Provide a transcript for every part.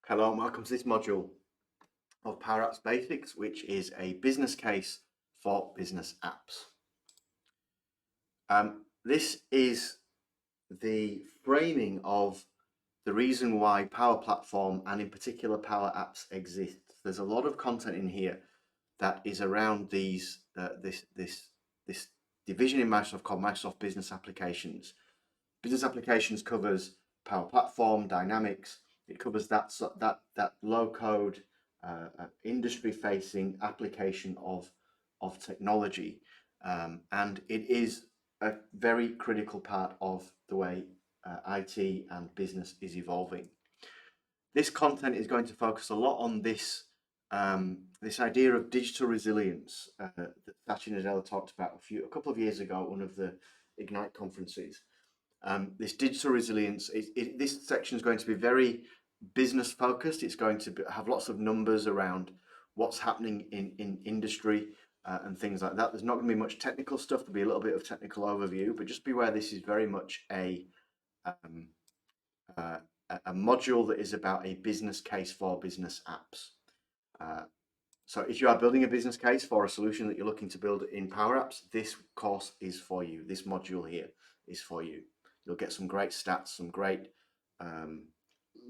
Hello and welcome to this module of Power Apps Basics, which is a business case for business apps. This is the framing of the reason why Power Platform and in particular Power Apps exist. There's a lot of content in here that is around this division in Microsoft called Microsoft Business Applications. Business Applications covers Power Platform, Dynamics. It covers that low code, industry-facing application of technology, and it is a very critical part of the way IT and business is evolving. This content is going to focus a lot on this this idea of digital resilience that Satya Nadella talked about a couple of years ago at one of the Ignite conferences. This digital resilience, this section is going to be very business focused. It's going to have lots of numbers around what's happening in industry and things like that. There's not going to be much technical stuff. There'll be a little bit of technical overview, but just beware this is very much a module that is about a business case for business apps. So if you are building a business case for a solution that you're looking to build in Power Apps, this course is for you. This module here is for you. You'll get some great stats, some great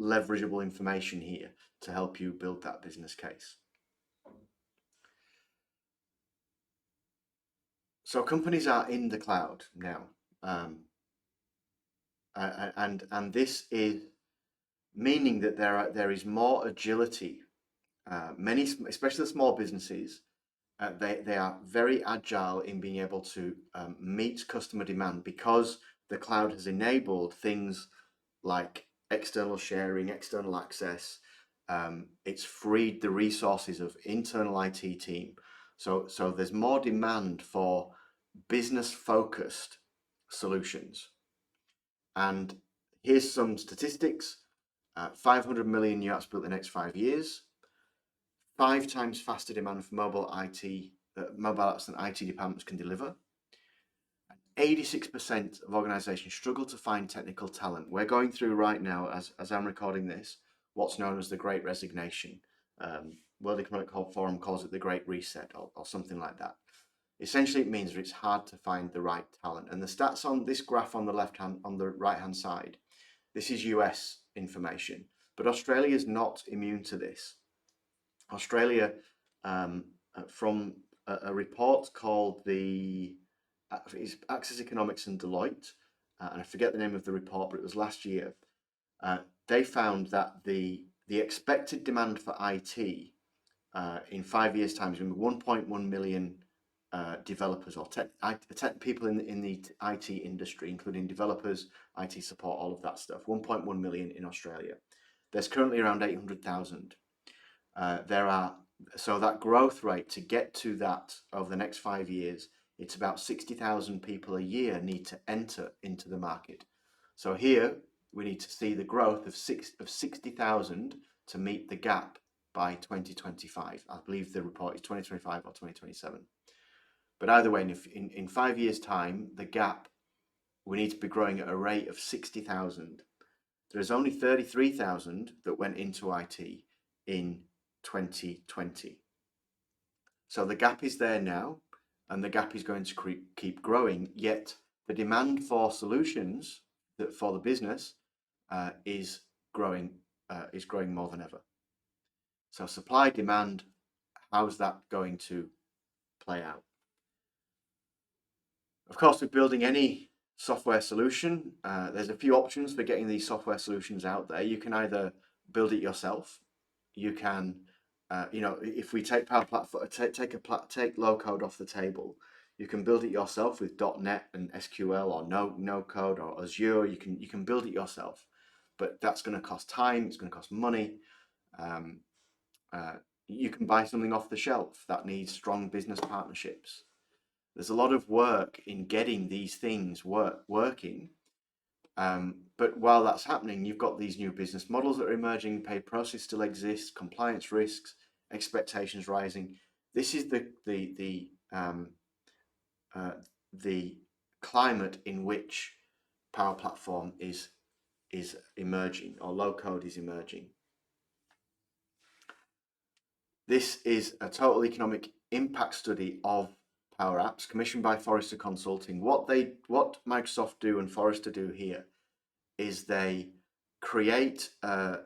leverageable information here to help you build that business case. So companies are in the cloud now, and this is meaning that there is more agility. Many, especially the small businesses, they are very agile in being able to meet customer demand because the cloud has enabled things like external sharing, external access. It's freed the resources of internal IT team. So there's more demand for business-focused solutions. And here's some statistics. 500 million new apps built in the next 5 years. 5 times faster demand for mobile apps than IT departments can deliver. 86% of organizations struggle to find technical talent. We're going through right now, as I'm recording this, what's known as the Great Resignation. World Economic Forum calls it the Great Reset or something like that. Essentially, it means that it's hard to find the right talent. And the stats on this graph on the right-hand side, this is US information, but Australia is not immune to this. Australia, from a report called the Access Economics and Deloitte, and I forget the name of the report, but it was last year. They found that the expected demand for IT in 5 years' time is going to be 1.1 million developers or people in the IT industry, including developers, IT support, all of that stuff. 1.1 million in Australia. There's currently around 800,000. So that growth rate to get to that over the next 5 years, it's about 60,000 people a year need to enter into the market. So here we need to see the growth of 60,000 to meet the gap by 2025. I believe the report is 2025 or 2027. But either way, in 5 years' time, the gap, we need to be growing at a rate of 60,000. There's only 33,000 that went into IT in 2020. So the gap is there now, and the gap is going to keep growing, yet the demand for solutions for the business is growing more than ever. So supply, demand, how's that going to play out? Of course, with building any software solution, there's a few options for getting these software solutions out there. You can either build it yourself. You can, if we take Power Platform, take low code off the table, you can build it yourself with .NET and SQL or no code or Azure. You can build it yourself, but that's going to cost time. It's going to cost money. You can buy something off the shelf that needs strong business partnerships. There's a lot of work in getting these things working. But while that's happening, you've got these new business models that are emerging, paid process still exists, compliance risks, expectations rising. This is the climate in which Power Platform is emerging, or low code is emerging. This is a total economic impact study of Power Apps commissioned by Forrester Consulting. What Microsoft do and Forrester do here is they create a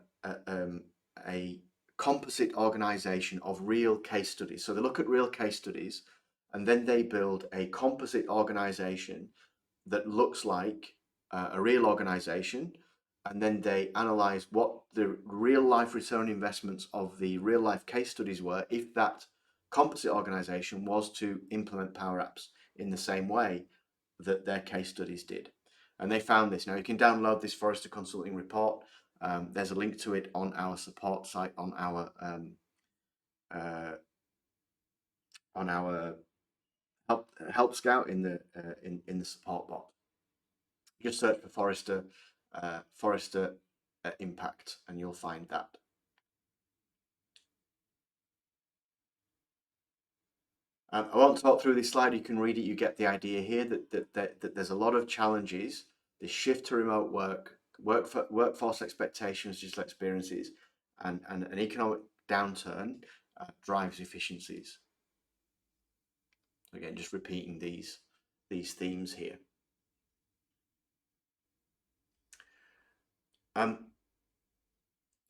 composite organization of real case studies. So they look at real case studies and then they build a composite organization that looks like a real organization, and then they analyze what the real life return investments of the real life case studies were if that composite organization was to implement Power Apps in the same way that their case studies did. And they found this. Now you can download this Forrester Consulting report. There's a link to it on our support site on our help scout in the support bot. Just search for Forrester impact, and you'll find that. I won't talk through this slide. You can read it. You get the idea here that there's a lot of challenges. The shift to remote workforce expectations, digital experiences, and an economic downturn drives efficiencies. Again, just repeating these themes here.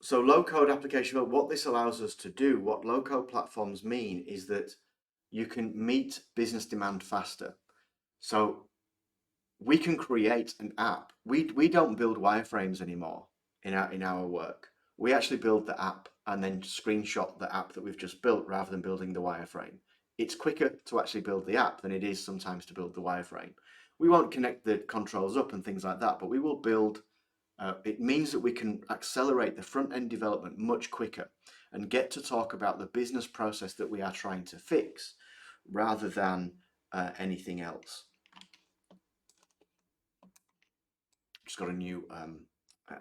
So low-code application, what this allows us to do, what low-code platforms mean is that you can meet business demand faster. So we can create an app. We don't build wireframes anymore in our work. We actually build the app and then screenshot the app that we've just built rather than building the wireframe. It's quicker to actually build the app than it is sometimes to build the wireframe. We won't connect the controls up and things like that, but we will build. It means that we can accelerate the front end development much quicker and get to talk about the business process that we are trying to fix rather than anything else. Just got a new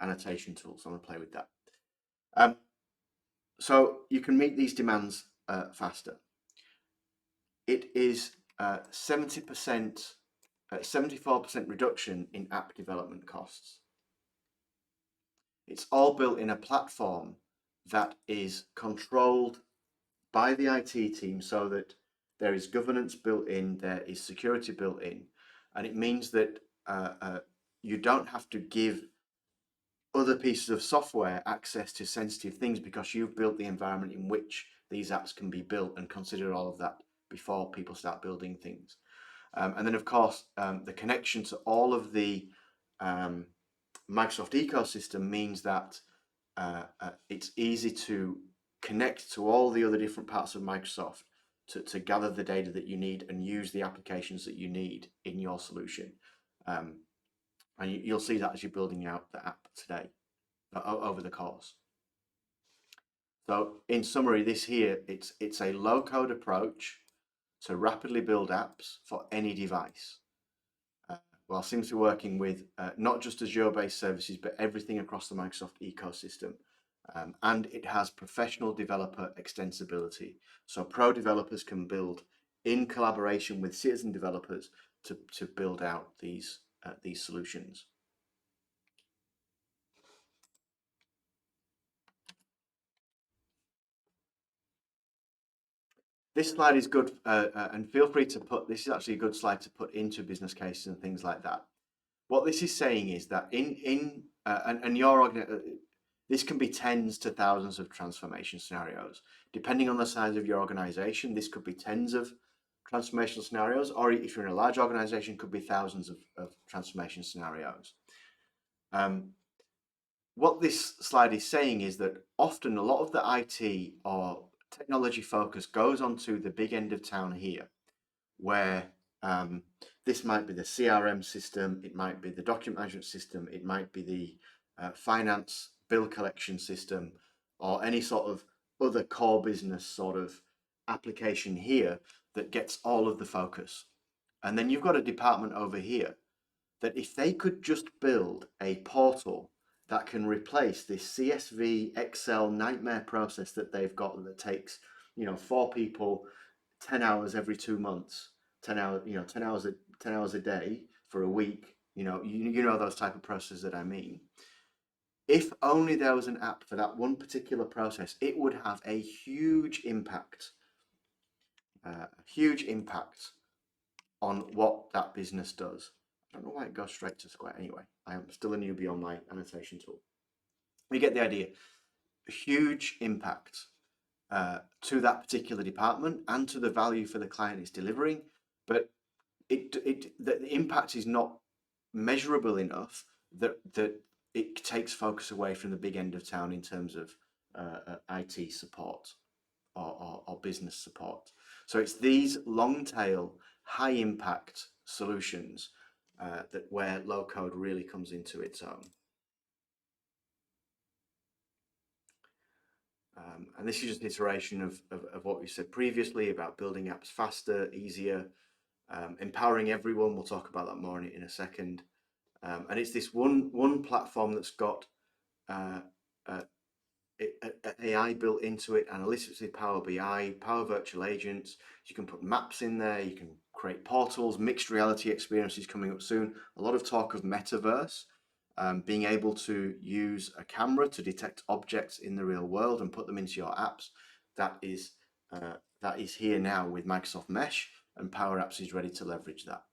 annotation tool, so I'm going to play with that. So you can meet these demands faster. It is 70%, 74% reduction in app development costs. It's all built in a platform that is controlled by the IT team so that there is governance built in, there is security built in, and it means that you don't have to give other pieces of software access to sensitive things because you've built the environment in which these apps can be built and consider all of that before people start building things. And then, of course, the connection to all of the Microsoft ecosystem means that it's easy to connect to all the other different parts of Microsoft to gather the data that you need and use the applications that you need in your solution. And you'll see that as you're building out the app today over the course. So in summary, this here, it's a low-code approach to rapidly build apps for any device. Well, seems to be working with not just Azure-based services, but everything across the Microsoft ecosystem. And it has professional developer extensibility. So pro developers can build in collaboration with citizen developers to build out these solutions. This slide is good, and feel free to put, this is actually a good slide to put into business cases and things like that. What this is saying is that this can be tens to thousands of transformation scenarios. Depending on the size of your organization, this could be tens of transformational scenarios, or if you're in a large organization, it could be thousands of transformation scenarios. What this slide is saying is that often a lot of the IT or technology focus goes onto the big end of town here, where this might be the CRM system, it might be the document management system, it might be the finance bill collection system, or any sort of other core business sort of application here that gets all of the focus. And then you've got a department over here that if they could just build a portal that can replace this CSV Excel nightmare process that they've got that takes 4 people 10 hours every 2 months, 10 hours 10 hours a day for a week, you know those type of processes that I mean. If only there was an app for that one particular process, it would have a huge impact on what that business does. I don't know why it goes straight to square. Anyway, I am still a newbie on my annotation tool. You get the idea. A huge impact to that particular department and to the value for the client it's delivering, but the impact is not measurable enough that it takes focus away from the big end of town in terms of IT support or business support. So it's these long tail, high impact solutions that where low code really comes into its own. And this is just an iteration of what we said previously about building apps faster, easier, empowering everyone. We'll talk about that more in a second. And it's this one platform that's got AI built into it, analytics with Power BI, Power Virtual Agents. You can put maps in there. You can create portals, mixed reality experiences coming up soon. A lot of talk of metaverse. Being able to use a camera to detect objects in the real world and put them into your apps, that is here now with Microsoft Mesh, and Power Apps is ready to leverage that.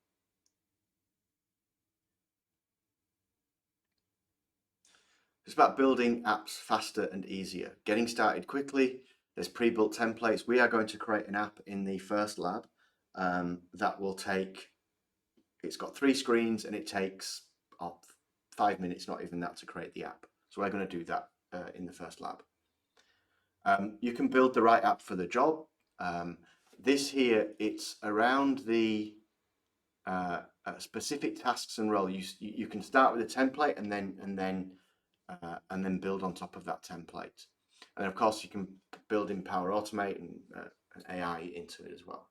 It's about building apps faster and easier, getting started quickly. There's pre-built templates. We are going to create an app in the first lab that will take, it's got 3 screens and it takes 5 minutes, not even that, to create the app. So we're going to do that in the first lab. You can build the right app for the job. This here, it's around the specific tasks and role. You can start with a template and then build on top of that template. And of course, you can build in Power Automate and AI into it as well.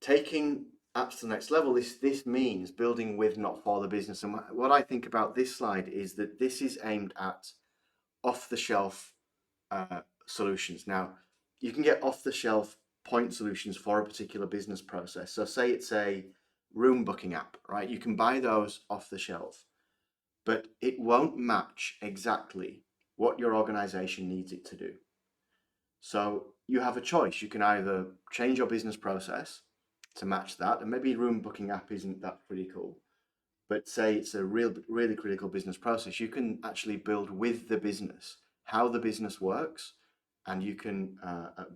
Taking apps to the next level, this means building with, not for the business. And what I think about this slide is that this is aimed at off-the-shelf solutions. Now, you can get off-the-shelf point solutions for a particular business process. So say it's a room booking app, right? You can buy those off the shelf, but it won't match exactly what your organization needs it to do. So you have a choice. You can either change your business process to match that, and maybe room booking app isn't that critical, but say it's a really critical business process, you can actually build with the business how the business works, and you can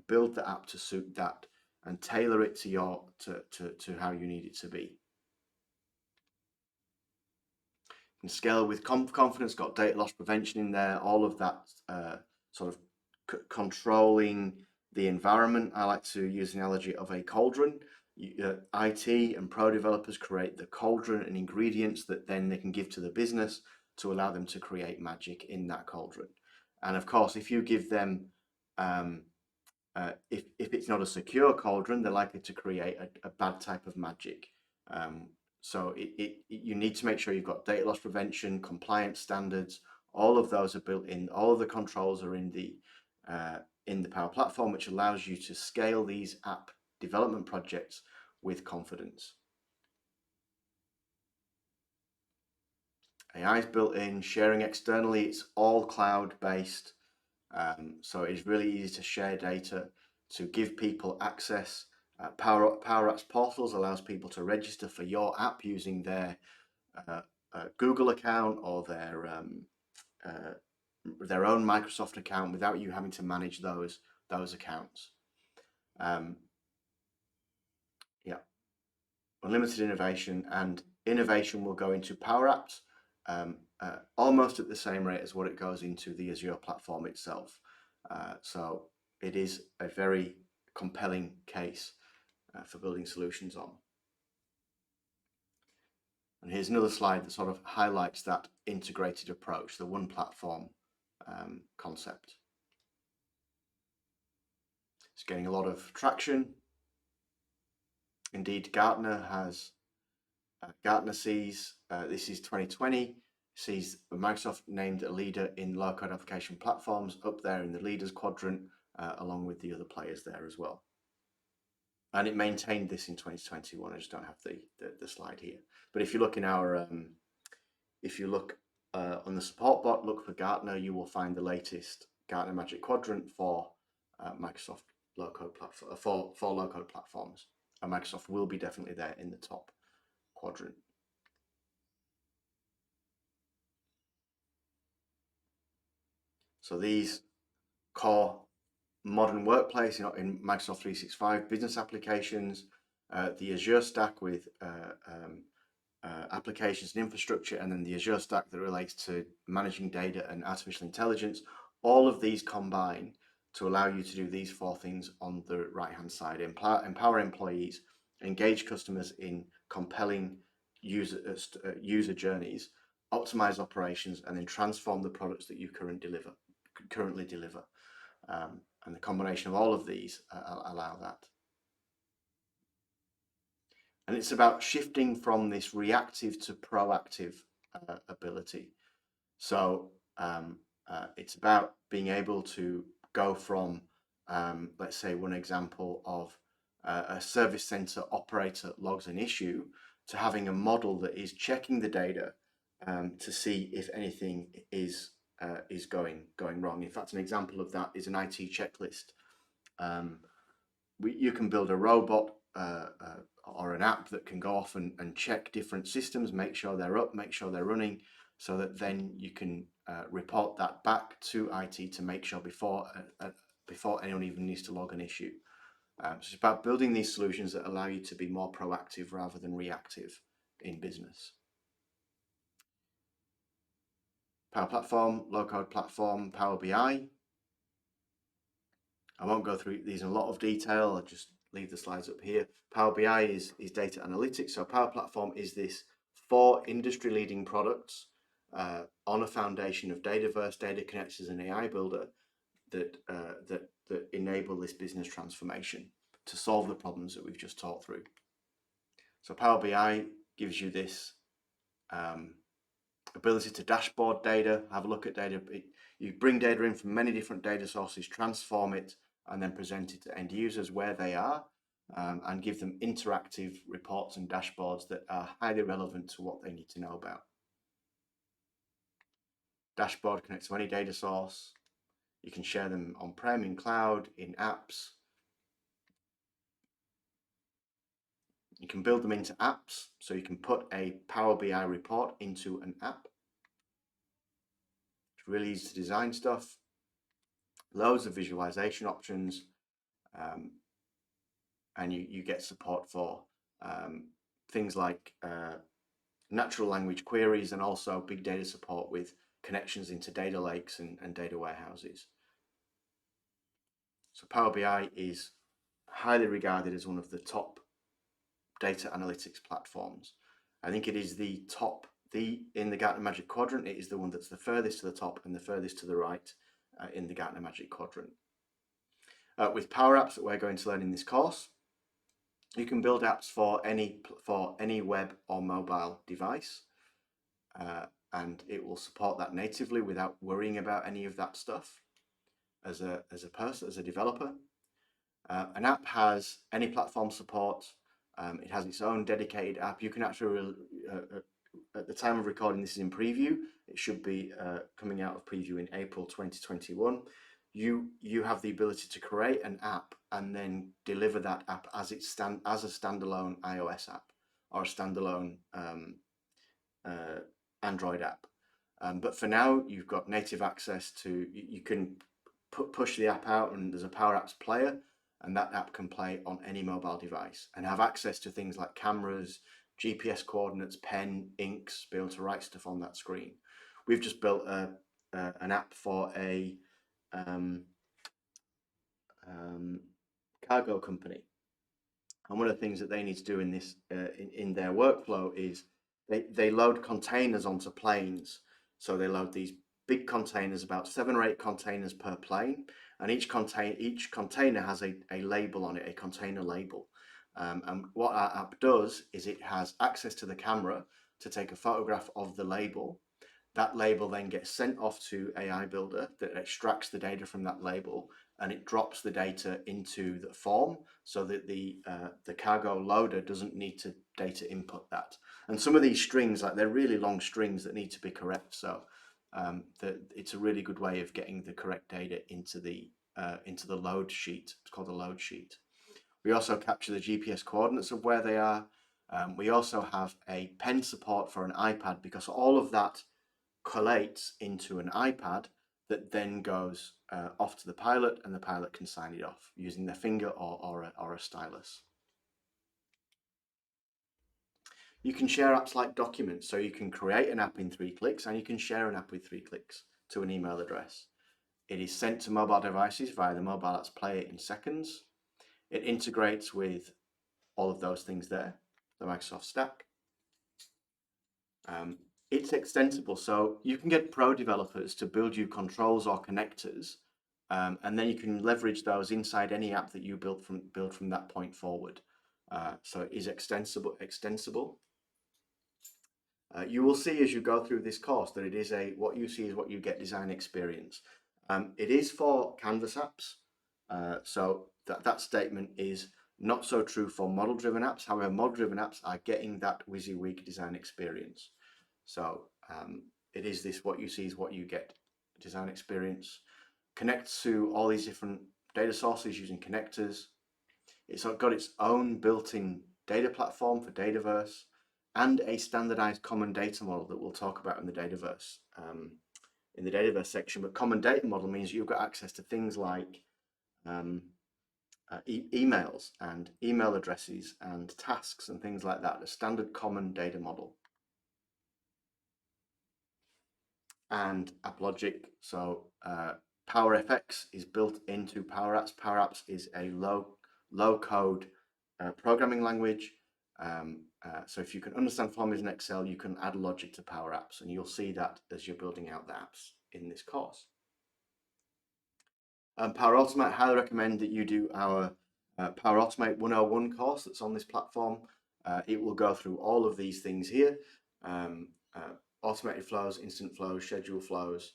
build the app to suit that and tailor it to how you need it to be. And scale with confidence, got data loss prevention in there, all of that sort of controlling the environment. I like to use the analogy of a cauldron. IT and pro developers create the cauldron and ingredients that then they can give to the business to allow them to create magic in that cauldron. And of course, if you give them, if it's not a secure cauldron, they're likely to create a bad type of magic. So you need to make sure you've got data loss prevention, compliance standards. All of those are built in. All of the controls are in the Power Platform, which allows you to scale these app development projects with confidence. AI is built in, sharing externally. It's all cloud-based, so it's really easy to share data, to give people access. Power Apps Portals allows people to register for your app using their Google account or their own Microsoft account without you having to manage those accounts. Yeah, unlimited innovation, and innovation will go into Power Apps almost at the same rate as what it goes into the Azure platform itself. So it is a very compelling case for building solutions on. And here's another slide that sort of highlights that integrated approach, the one platform concept. It's getting a lot of traction. Indeed, Gartner sees, this is 2020, sees Microsoft named a leader in low-code application platforms up there in the leaders quadrant, along with the other players there as well. And it maintained this in 2021. I just don't have the slide here. But if you look in our, if you look On the support bot, look for Gartner. You will find the latest Gartner Magic Quadrant for Microsoft low-code platform for low-code platforms. And Microsoft will be definitely there in the top quadrant. So these core modern workplace, in Microsoft 365 business applications, the Azure stack with applications and infrastructure, and then the Azure stack that relates to managing data and artificial intelligence. All of these combine to allow you to do these four things on the right-hand side. Empower employees, engage customers in compelling user journeys, optimize operations, and then transform the products that you currently deliver. And the combination of all of these allow that. And it's about shifting from this reactive to proactive ability. So it's about being able to go from, let's say, one example of a service center operator logs an issue to having a model that is checking the data to see if anything is going wrong. In fact, an example of that is an IT checklist. You can build a robot or an app that can go off and check different systems, make sure they're up, make sure they're running, so that then you can report that back to IT to make sure before anyone even needs to log an issue. So it's about building these solutions that allow you to be more proactive rather than reactive in business. Power Platform, low-code platform, Power BI. I won't go through these in a lot of detail. I'll just leave the slides up here. Power BI is data analytics. So Power Platform is this 4 industry-leading products on a foundation of Dataverse, Data Connectors, and AI Builder that enable this business transformation to solve the problems that we've just talked through. So Power BI gives you this ability to dashboard data, have a look at data. You bring data in from many different data sources, transform it, and then present it to end users where they are, and give them interactive reports and dashboards that are highly relevant to what they need to know about. Dashboard connects to any data source. You can share them on-prem, in cloud, in apps. You can build them into apps, so you can put a Power BI report into an app. It's really easy to design stuff. Loads of visualization options, and you get support for things like natural language queries, and also big data support with connections into data lakes and data warehouses. So Power BI is highly regarded as one of the top data analytics platforms. I think it is the top, in the Gartner Magic Quadrant, it is the one that's the furthest to the top and the furthest to the right in the Gartner Magic Quadrant. With Power Apps that we're going to learn in this course, you can build apps for any web or mobile device, and it will support that natively without worrying about any of that stuff as a developer. An app has any platform support. It has its own dedicated app. You can actually, at the time of recording, this is in preview. It should be coming out of preview in April 2021. You have the ability to create an app and then deliver that app as a standalone iOS app or a standalone Android app. But for now, you've got native access to, you can push the app out, and there's a Power Apps player, and that app can play on any mobile device and have access to things like cameras, GPS coordinates, pen, inks, be able to write stuff on that screen. We've just built an app for a cargo company, and one of the things that they need to do in this in their workflow is they load containers onto planes. So they load these big containers, about 7 or 8 containers per plane, and each container has a label on it, a container label. And what our app does is it has access to the camera to take a photograph of the label. That label then gets sent off to AI Builder that extracts the data from that label, and it drops the data into the form so that the cargo loader doesn't need to data input that. And some of these strings, like they're really long strings that need to be correct. So it's a really good way of getting the correct data into the load sheet. It's called a load sheet. We also capture the GPS coordinates of where they are. We also have a pen support for an iPad, because all of that collates into an iPad that then goes off to the pilot, and the pilot can sign it off using their finger or a stylus. You can share apps like documents, so you can create an app in 3 clicks, and you can share an app with 3 clicks to an email address. It is sent to mobile devices via the mobile apps player in seconds. It integrates with all of those things there, the Microsoft stack. It's extensible, so you can get pro developers to build you controls or connectors, and then you can leverage those inside any app that you build from that point forward. So it is extensible. You will see as you go through this course that it is what you see is what you get design experience. It is for Canvas apps, so that statement is not so true for model-driven apps. However, model-driven apps are getting that WYSIWYG design experience. So it is this what you see is what you get design experience. Connects to all these different data sources using connectors. It's got its own built-in data platform for Dataverse, and a standardized common data model that we'll talk about in the Dataverse section. But common data model means you've got access to things like emails and email addresses and tasks and things like that, a standard common data model. And App Logic, so PowerFX is built into Power Apps. Power Apps is a low code programming language. So if you can understand formulas in Excel, you can add logic to Power Apps, and you'll see that as you're building out the apps in this course. Power Automate, I highly recommend that you do our Power Automate 101 course that's on this platform. It will go through all of these things here. Automated flows, instant flows, schedule flows.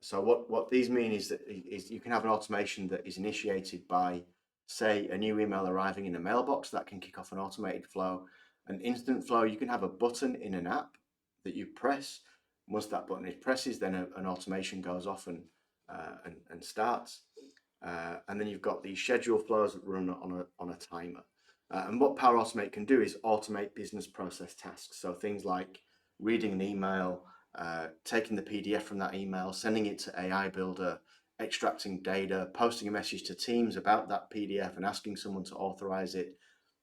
So what these mean is that you can have an automation that is initiated by, say, a new email arriving in a mailbox that can kick off an automated flow. An instant flow, you can have a button in an app that you press. Once that button is presses, then an automation goes off and starts. And then you've got these schedule flows that run on a timer. And what Power Automate can do is automate business process tasks. So things like reading an email, taking the PDF from that email, sending it to AI Builder, extracting data, posting a message to Teams about that PDF and asking someone to authorize it.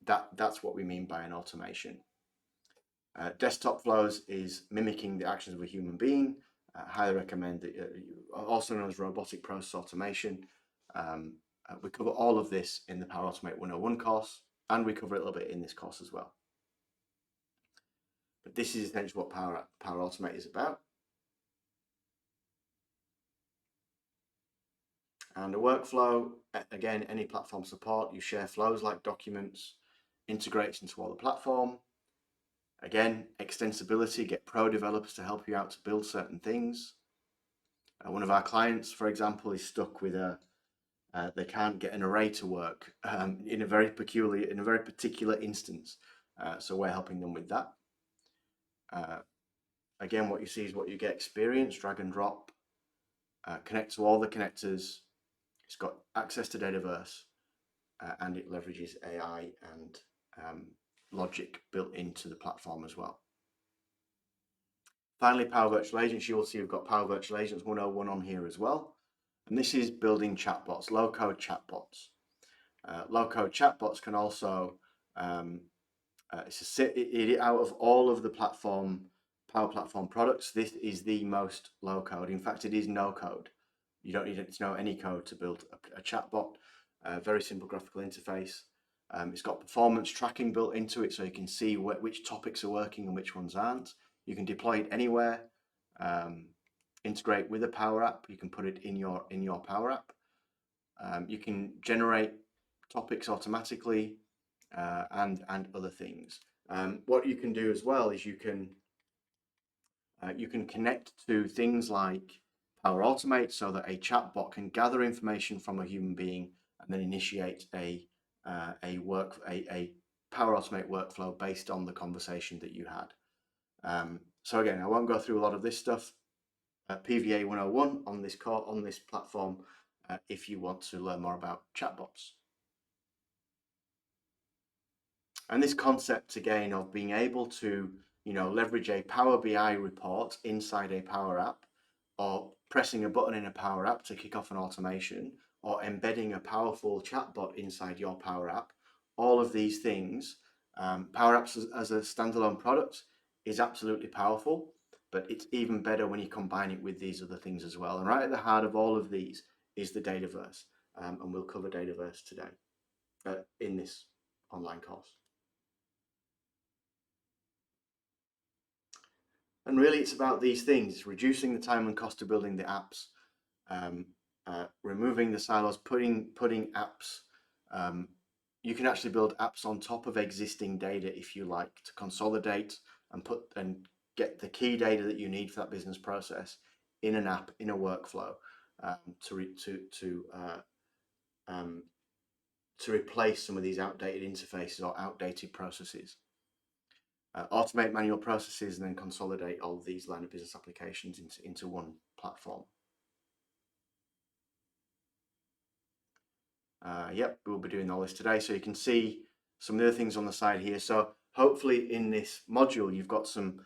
That's what we mean by an automation. Desktop flows is mimicking the actions of a human being. Highly recommend that, also known as robotic process automation. We cover all of this in the Power Automate 101 course, and we cover it a little bit in this course as well. But this is essentially what Power Automate is about. And a workflow, again, any platform support, you share flows like documents, integrates into all the platform. Again, extensibility, get pro developers to help you out to build certain things. One of our clients, for example, is stuck with they can't get an array to work in a very particular instance. So we're helping them with that. Again, what you see is what you get experience, drag and drop, connect to all the connectors. It's got access to Dataverse, and it leverages AI and logic built into the platform as well. Finally, Power Virtual Agents. You will see we've got Power Virtual Agents 101 on here as well. And this is building chatbots, low-code chatbots. Low-code chatbots can also, out of all of the Power Platform products, this is the most low-code. In fact, it is no-code. You don't need to know any code to build a chatbot. Very simple graphical interface. It's got performance tracking built into it, so you can see which topics are working and which ones aren't. You can deploy it anywhere. Integrate with a Power App. You can put it in your Power App. You can generate topics automatically and other things. What you can do as well is you can connect to things like Power Automate, so that a chatbot can gather information from a human being and then initiate a Power Automate workflow based on the conversation that you had. So again, I won't go through a lot of this stuff. PVA 101 on this platform if you want to learn more about chatbots. And this concept again of being able to, leverage a Power BI report inside a Power App, or pressing a button in a Power App to kick off an automation, or embedding a powerful chatbot inside your Power App, all of these things, Power Apps as a standalone product is absolutely powerful, but it's even better when you combine it with these other things as well. And right at the heart of all of these is the Dataverse, and we'll cover Dataverse today in this online course. And really, it's about these things: reducing the time and cost of building the apps, removing the silos, putting apps. You can actually build apps on top of existing data if you like, to consolidate and get the key data that you need for that business process in an app, in a workflow, to replace some of these outdated interfaces or outdated processes. Automate manual processes and then consolidate all of these line of business applications into one platform. Yep, we'll be doing all this today. So you can see some of the other things on the side here. So hopefully in this module, you've got some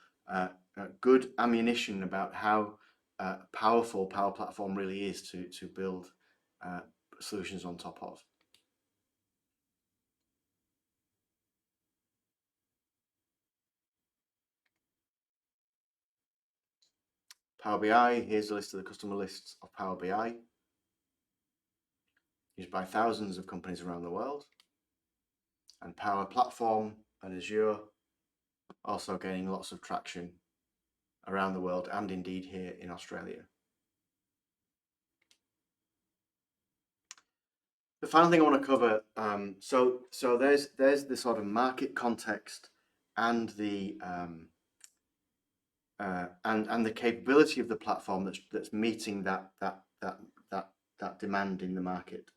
good ammunition about how powerful Power Platform really is to build solutions on top of. Power BI, here's a list of the customer lists of Power BI, used by thousands of companies around the world. And Power Platform and Azure also gaining lots of traction around the world and indeed here in Australia. The final thing I want to cover, so there's the sort of market context and the and the capability of the platform that's meeting that demand in the market.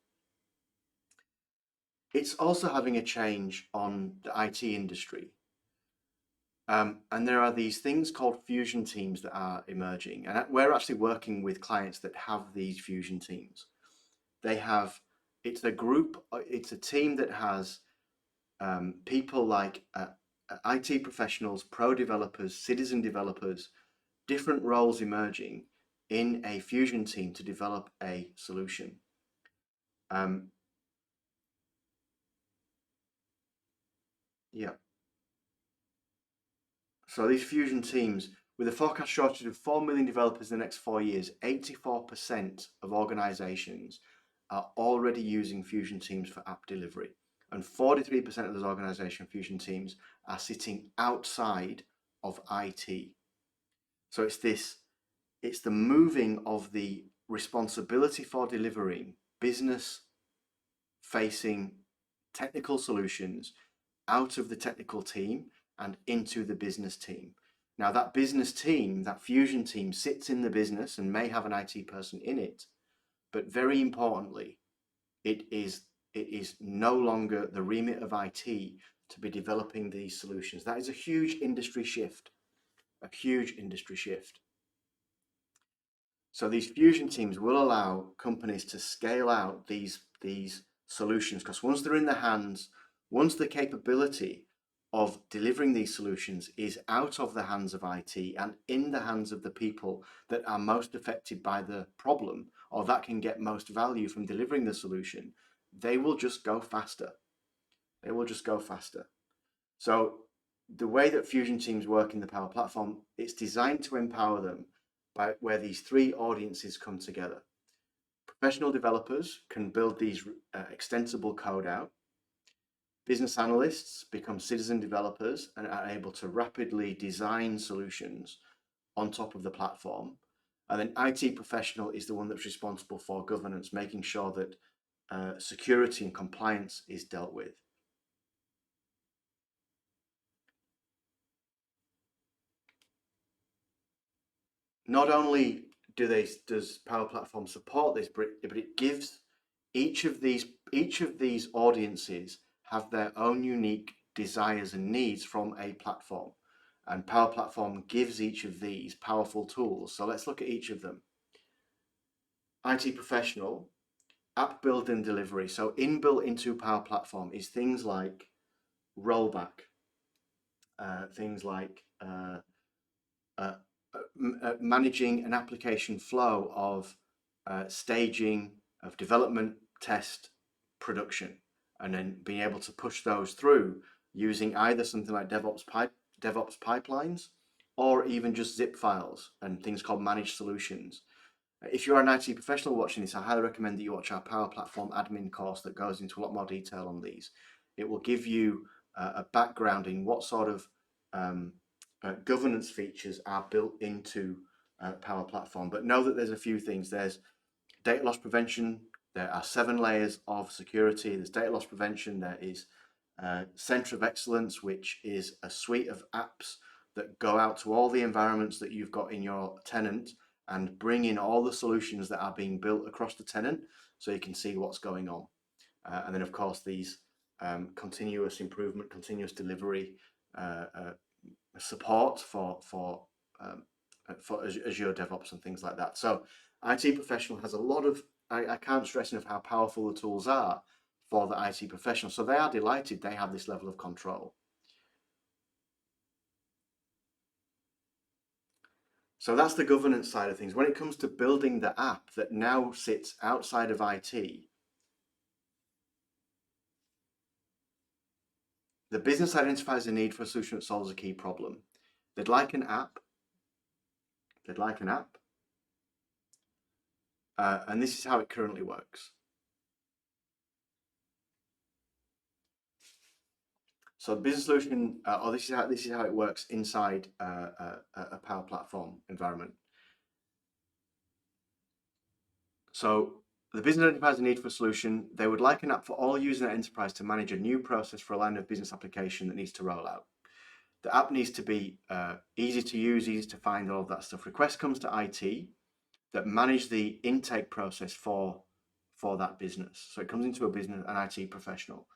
It's also having a change on the IT industry. And there are these things called fusion teams that are emerging. And we're actually working with clients that have these fusion teams. It's a group, it's a team that has people like IT professionals, pro developers, citizen developers, different roles emerging in a fusion team to develop a solution. Yeah. So these fusion teams, with a forecast shortage of 4 million developers in the next 4 years, 84% of organizations are already using fusion teams for app delivery. And 43% of those organization fusion teams are sitting outside of IT. So it's the moving of the responsibility for delivering business facing technical solutions out of the technical team and into the business team. Now that business team, that fusion team, sits in the business and may have an IT person in it, but very importantly, it is no longer the remit of IT to be developing these solutions. That is a huge industry shift, a huge industry shift. So these fusion teams will allow companies to scale out these solutions, because once they're in the hands, once the capability of delivering these solutions is out of the hands of IT and in the hands of the people that are most affected by the problem, or that can get most value from delivering the solution, they will just go faster. They will just go faster. So the way that fusion teams work in the Power Platform, it's designed to empower them by where these three audiences come together. Professional developers can build these extensible code out. Business analysts become citizen developers and are able to rapidly design solutions on top of the platform. And then IT professional is the one that's responsible for governance, making sure that security and compliance is dealt with. Not only does Power Platform support this, but it gives each of these audiences have their own unique desires and needs from a platform. And Power Platform gives each of these powerful tools. So let's look at each of them. IT Professional, app build and delivery. So inbuilt into Power Platform is things like rollback, things like managing an application flow of staging, of development, test, production, and then being able to push those through using either something like DevOps pipelines, or even just zip files and things called managed solutions. If you're an IT professional watching this, I highly recommend that you watch our Power Platform admin course that goes into a lot more detail on these. It will give you a background in what sort of governance features are built into Power Platform. But know that there's a few things. There's data loss prevention. There are 7 layers of security. There's data loss prevention. There is Center of Excellence, which is a suite of apps that go out to all the environments that you've got in your tenant and bring in all the solutions that are being built across the tenant so you can see what's going on. And then, of course, these continuous improvement, continuous delivery support for Azure DevOps and things like that. So IT Professional has a lot of, I can't stress enough how powerful the tools are for the IT professional. So they are delighted they have this level of control. So that's the governance side of things. When it comes to building the app that now sits outside of IT, the business identifies a need for a solution that solves a key problem. They'd like an app. And this is how it currently works. So the business solution, or this is how it works inside a Power Platform environment. So the business identifies a need for a solution. They would like an app for all users in the enterprise to manage a new process for a line of business application that needs to roll out. The app needs to be easy to use, easy to find, all of that stuff. Request comes to IT that manage the intake process for that business. So it comes into a business, an IT professional.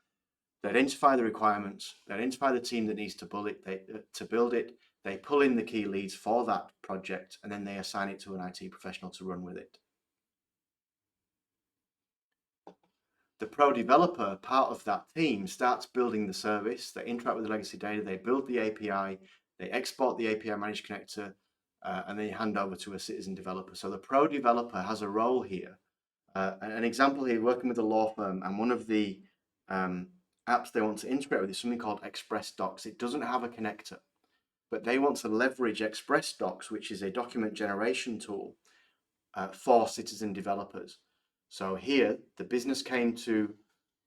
They identify the requirements, they identify the team that needs to build it, they pull in the key leads for that project, and then they assign it to an IT professional to run with it. The pro developer, part of that team, starts building the service, they interact with the legacy data, they build the API, they export the API managed connector, and they hand over to a citizen developer. So the pro developer has a role here. An example here, working with a law firm, and one of the apps they want to integrate with is something called Express Docs. It doesn't have a connector, but they want to leverage Express Docs, which is a document generation tool for citizen developers. So here, the business came to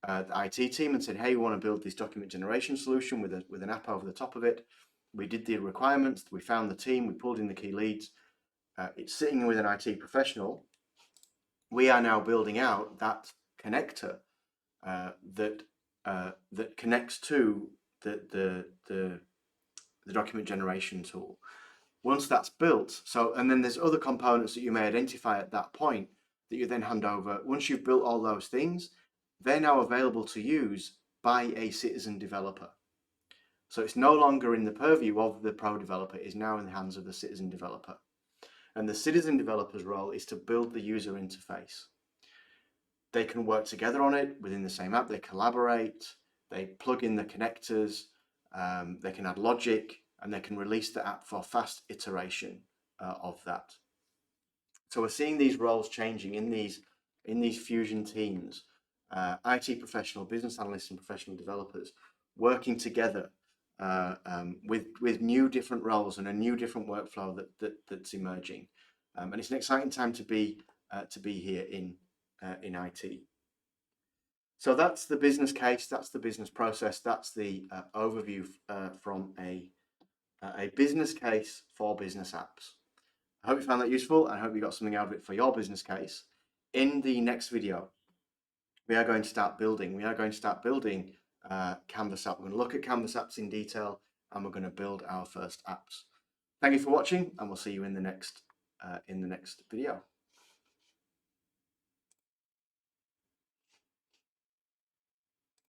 the IT team and said, hey, we want to build this document generation solution with an app over the top of it. We did the requirements, we found the team, we pulled in the key leads. It's sitting with an IT professional. We are now building out that connector that connects to the document generation tool. Once that's built, and then there's other components that you may identify at that point that you then hand over. Once you've built all those things, they're now available to use by a citizen developer. So it's no longer in the purview of the pro developer, it is now in the hands of the citizen developer. And the citizen developer's role is to build the user interface. They can work together on it within the same app, they collaborate, they plug in the connectors, they can add logic, and they can release the app for fast iteration of that. So we're seeing these roles changing in these fusion teams, IT professional, business analysts, and professional developers working together with new different roles and a new different workflow that's emerging. And it's an exciting time to be here in IT. So that's the business case, that's the business process, that's the overview from a business case for business apps. I hope you found that useful, and I hope you got something out of it for your business case. In the next video, we are going to start building. Canvas app. We're going to look at Canvas apps in detail, and we're going to build our first apps. Thank you for watching, and we'll see you in the next video.